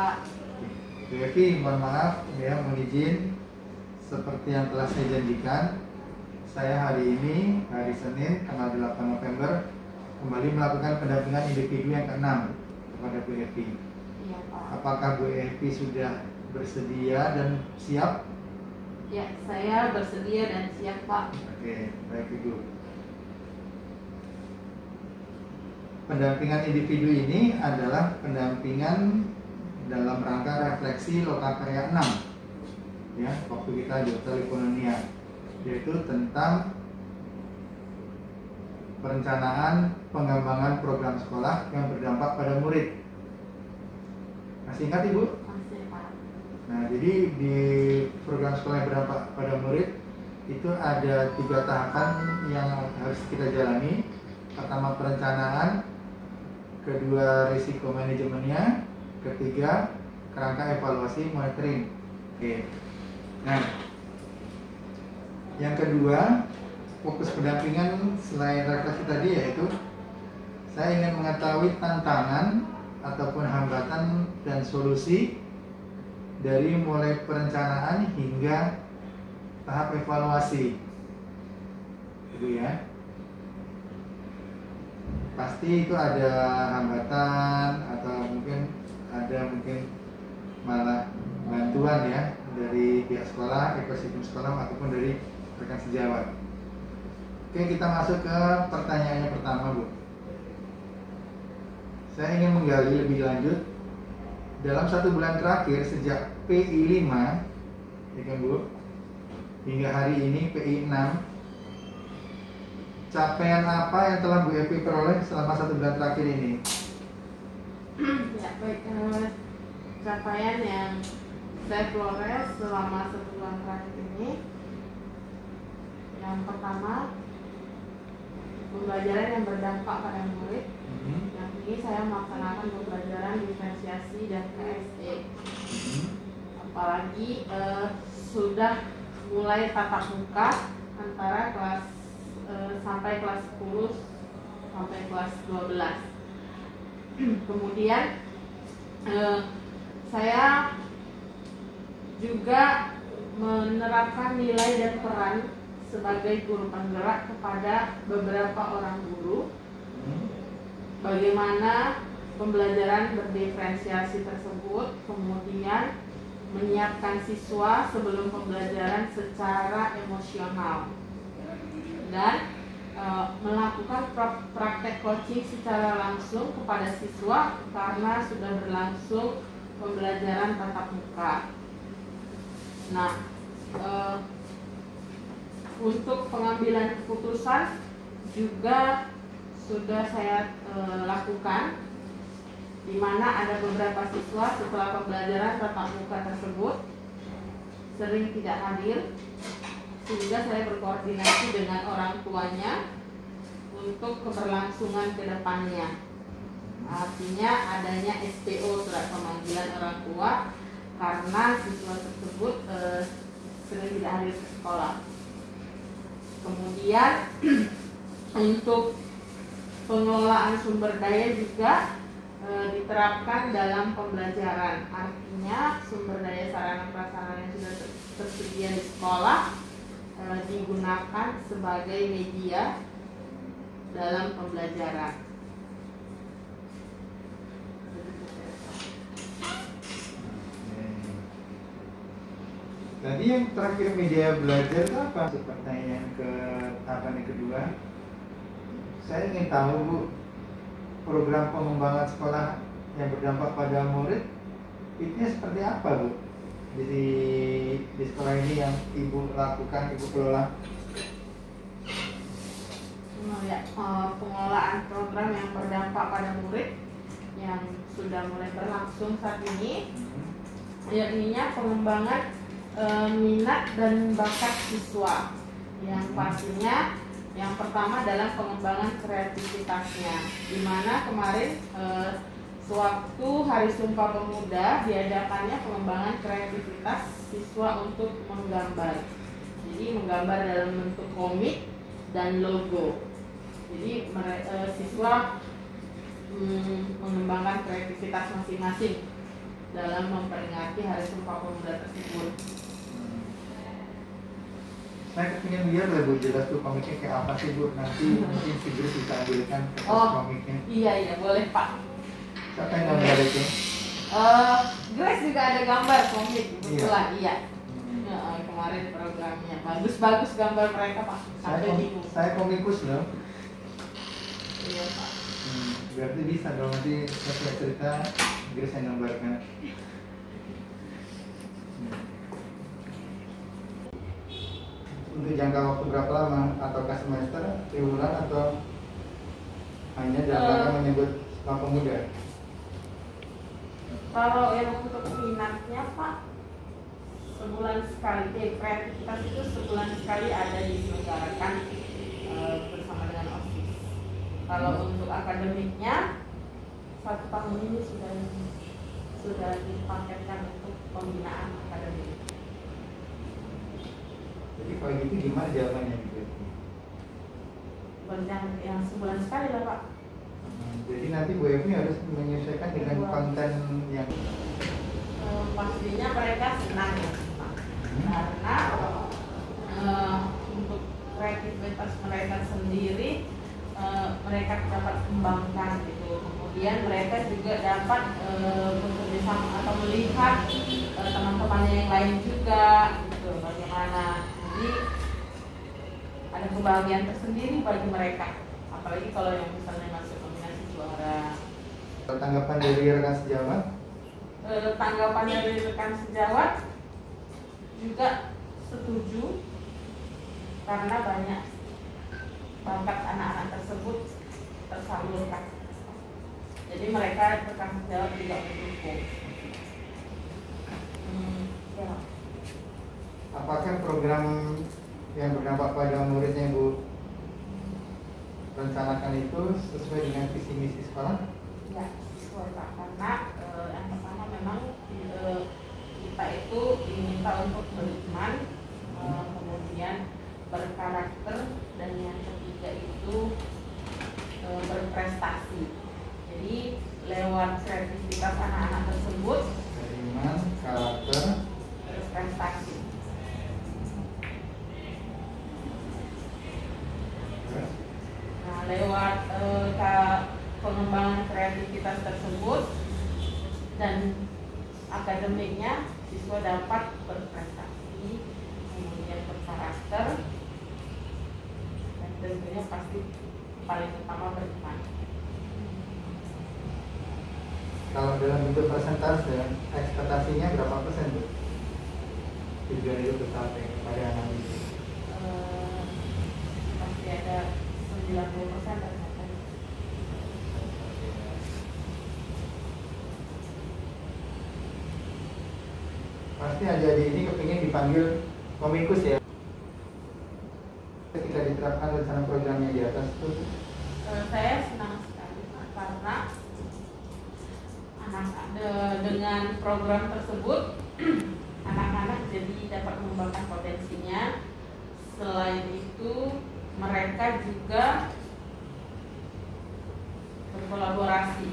Pak. Bu Evi, mohon maaf ya, mohon izin seperti yang telah saya janjikan, saya hari ini, hari Senin, tanggal 8 November kembali melakukan pendampingan individu yang ke-6 kepada Bu Evi. Iya Pak. Apakah Bu Evi sudah bersedia dan siap? Ya, saya bersedia dan siap Pak. Oke, baik Ibu. Pendampingan individu ini adalah pendampingan dalam rangka refleksi Lokakarya 6 ya, waktu kita di Hotel Ekonomia, yaitu tentang perencanaan pengembangan program sekolah yang berdampak pada murid. Masih ingat Ibu? Masih Pak. Nah, jadi di program sekolah yang berdampak pada murid itu ada 3 tahapan yang harus kita jalani. Pertama, perencanaan, kedua, risiko manajemennya, ketiga, kerangka evaluasi monitoring. Oke. Nah, yang kedua, fokus pendampingan selain refleksi tadi yaitu saya ingin mengetahui tantangan ataupun hambatan dan solusi dari mulai perencanaan hingga tahap evaluasi. Itu ya. Pasti itu ada hambatan atau mungkin malah bantuan ya dari pihak sekolah, ekosistem sekolah ataupun dari rekan sejawat. Oke, kita masuk ke pertanyaannya pertama, Bu. Saya ingin menggali lebih lanjut dalam 1 bulan terakhir sejak PI 5 ya kan Bu, hingga hari ini PI 6, capaian apa yang telah Bu Evi peroleh selama 1 bulan terakhir ini? Ya baik, capaian yang saya peroleh selama 1 bulan terakhir ini, yang pertama, pembelajaran yang berdampak pada murid. Yang ini saya melaksanakan pembelajaran diferensiasi dan KSE. Apalagi sudah mulai tatap muka antara kelas sampai kelas 10 sampai kelas 12. Kemudian saya juga menerapkan nilai dan peran sebagai guru penggerak kepada beberapa orang guru. Bagaimana pembelajaran berdiferensiasi tersebut, kemudian menyiapkan siswa sebelum pembelajaran secara emosional, dan melakukan praktek coaching secara langsung kepada siswa karena sudah berlangsung pembelajaran tatap muka. Nah, untuk pengambilan keputusan juga sudah saya lakukan, di mana ada beberapa siswa setelah pembelajaran tatap muka tersebut sering tidak hadir, sehingga saya berkoordinasi dengan orang tuanya untuk keberlangsungan ke depannya. Artinya adanya SPO, surat pemanggilan orang tua, karena siswa tersebut sering tidak hadir ke sekolah. Kemudian untuk pengelolaan sumber daya juga diterapkan dalam pembelajaran. Artinya sumber daya sarana prasarana yang sudah tersedia di sekolah digunakan sebagai media dalam pembelajaran. Tadi yang terakhir media belajar itu apa? Pertanyaan ke tahapan yang kedua. Saya ingin tahu Bu, program pengembangan sekolah yang berdampak pada murid itu seperti apa Bu? Jadi di sekolah ini yang Ibu lakukan, Ibu kelola? Pengelolaan program yang berdampak pada murid yang sudah mulai berlangsung saat ini, yakninya pengembangan minat dan bakat siswa, yang pastinya yang pertama adalah pengembangan kreativitasnya, di mana kemarin sewaktu Hari Sumpah Pemuda diadakannya pengembangan kreativitas siswa untuk menggambar. Jadi menggambar dalam bentuk komik dan logo. Jadi siswa mengembangkan kreativitas masing-masing. dalam memperingati Hari Sumpah Pemuda tersebut. Saya kepingin lihat lah Bu, jelas tuh komiknya kayak apa sih Bu, nanti mungkin si Grace bisa ambilkan komiknya. Iya boleh Pak. Siapa yang gambar itu? Grace juga ada gambar komik kebetulan, iya. Kemarin programnya bagus gambar mereka Pak. Saya komikus loh. Iya Pak. Berarti bisa dong, nanti saya cerita Grace yang gambarkan. Untuk jangka waktu berapa lama? Ataukah semester, triwulan, atau hanya dalam rangka menyebut Sumpah Pemuda? Kalau yang untuk minatnya Pak, sebulan sekali, kreativitas itu sebulan sekali ada diselenggarakan bersama dengan OSIS. Kalau untuk akademiknya 1 tahun ini sudah dipaketkan untuk pembinaan akademik. Jadi kalau gitu gimana jawabannya gitu? Yang sebulan sekali lah Pak. Jadi nanti Bu Evi harus menyesuaikan dengan konten yang pastinya mereka senang ya Pak. Karena untuk kreativitas mereka sendiri mereka dapat kembangkan gitu. Kemudian mereka juga dapat bekerja sama atau melihat teman-temannya yang lain juga gitu, bagaimana. Jadi ada kebahagiaan tersendiri bagi mereka, apalagi kalau yang misalnya masuk nominasi juara. Tanggapan dari rekan sejawat? Tanggapan dari rekan sejawat juga setuju karena banyak bakat anak-anak tersebut tersalurkan. Jadi mereka rekan sejawat juga mendukung. Ya. Apakah program yang berdampak pada muridnya Bu rencanakan itu sesuai dengan visi misi sekolah? Ya, sesuai Pak. Karena yang pertama memang kita itu diminta untuk beriman, kemudian berkarakter, dan yang ketiga itu berprestasi. Jadi lewat kreativitas anak-anak tersebut, beriman, karakter, berprestasi. Nah, lewat pengembangan kreativitas tersebut dan akademiknya, siswa dapat berprestasi, kemudian berkarakter, dan tentunya pasti paling utama beriman. Kalau dalam bentuk persentase, ekspektasinya berapa persen Bu? Tujuan itu tercapai pada anak itu? Pasti ada 90% tercapai. Pasti adik-adik ini kepingin dipanggil komikus ya. Ketika diterapkan rencana programnya di atas itu, Saya senang sekali karena dengan program tersebut anak-anak jadi dapat mengembangkan potensinya. Selain itu mereka juga berkolaborasi.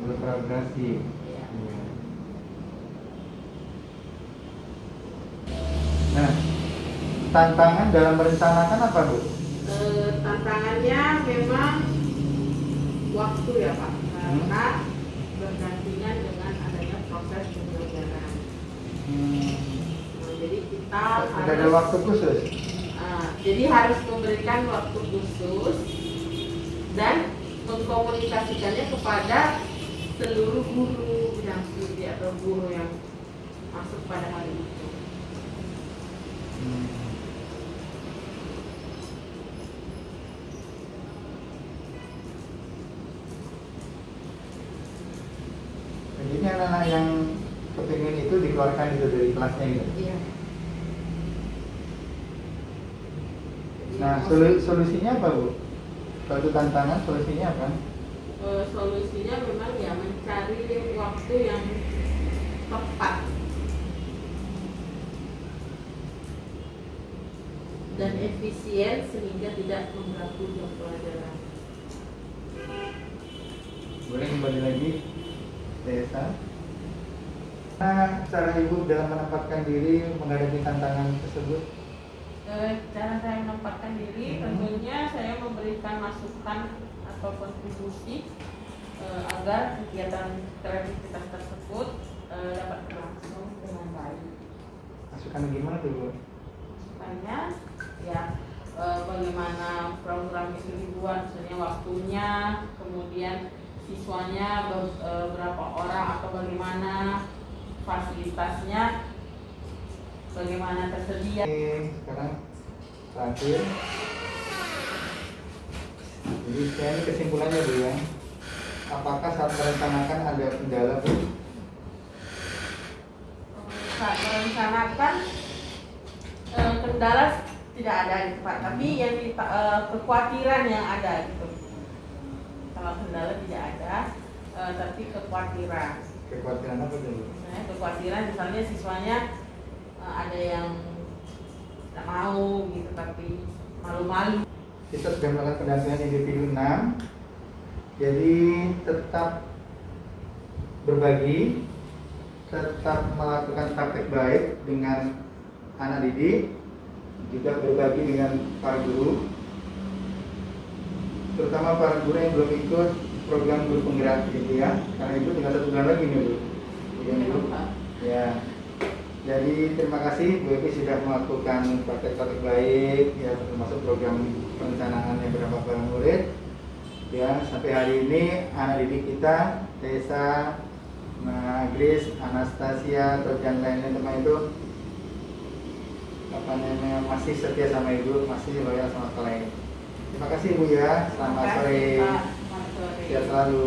berkolaborasi. Ya. Nah, tantangan dalam merencanakan apa Bu? Tantangannya memang waktu ya Pak, karena bergantian dengan adanya proses pembelajaran. Nah, jadi kita Tidak ada waktu khusus. Jadi harus memberikan waktu khusus dan mengkomunikasikannya kepada seluruh guru yang studi atau guru yang masuk pada hari itu. Jadi anak-anak yang kepingin itu dikeluarkan itu dari kelasnya gitu. Iya. Nah, solusinya apa Bu? Kalau itu tantangan, solusinya apa? Solusinya memang ya mencari waktu yang tepat dan efisien sehingga tidak mengganggu jam pelajaran. Boleh kembali lagi, Desa. Nah, cara Ibu dalam menempatkan diri menghadapi tantangan tersebut? Cara saya menempatkan diri, tentunya saya memberikan masukan atau kontribusi agar kegiatan kreativitas tersebut dapat berlangsung dengan baik. Masukan gimana tuh, Bu? Masukannya ya bagaimana program itu dibuat, misalnya waktunya, kemudian siswanya berapa orang atau bagaimana fasilitasnya, bagaimana tersedia. Sekarang terakhir, jadi ini kesimpulannya Bu ya, apakah saat merencanakan ada kendala Bu? Saat merencanakan kendala tidak ada gitu Pak, tapi yang kekhawatiran yang ada gitu. Kalau kendala tidak ada, tapi kekhawatiran. Kekhawatiran apa tuh? Kekhawatiran misalnya siswanya ada yang tidak mau gitu, tapi malu-malu. Kita sudah melakukan pendampingan individu 6, jadi tetap berbagi, tetap melakukan praktek baik dengan anak didik, juga berbagi dengan para guru, terutama para guru yang belum ikut program guru penggerak gitu ya, karena itu tinggal 1 bulan lagi nih Bu. Ya. Jadi terima kasih Bu Evi sudah melakukan praktek-praktek baik ya, termasuk program perencanaan yang berdampak pada murid. Ya, sampai hari ini anak didik kita, Tessa, Grace, Anastasia, atau yang lainnya teman itu masih setia sama Ibu, masih loyal sama sekolah ini. Terima kasih Bu ya, selamat sore, sehat selalu.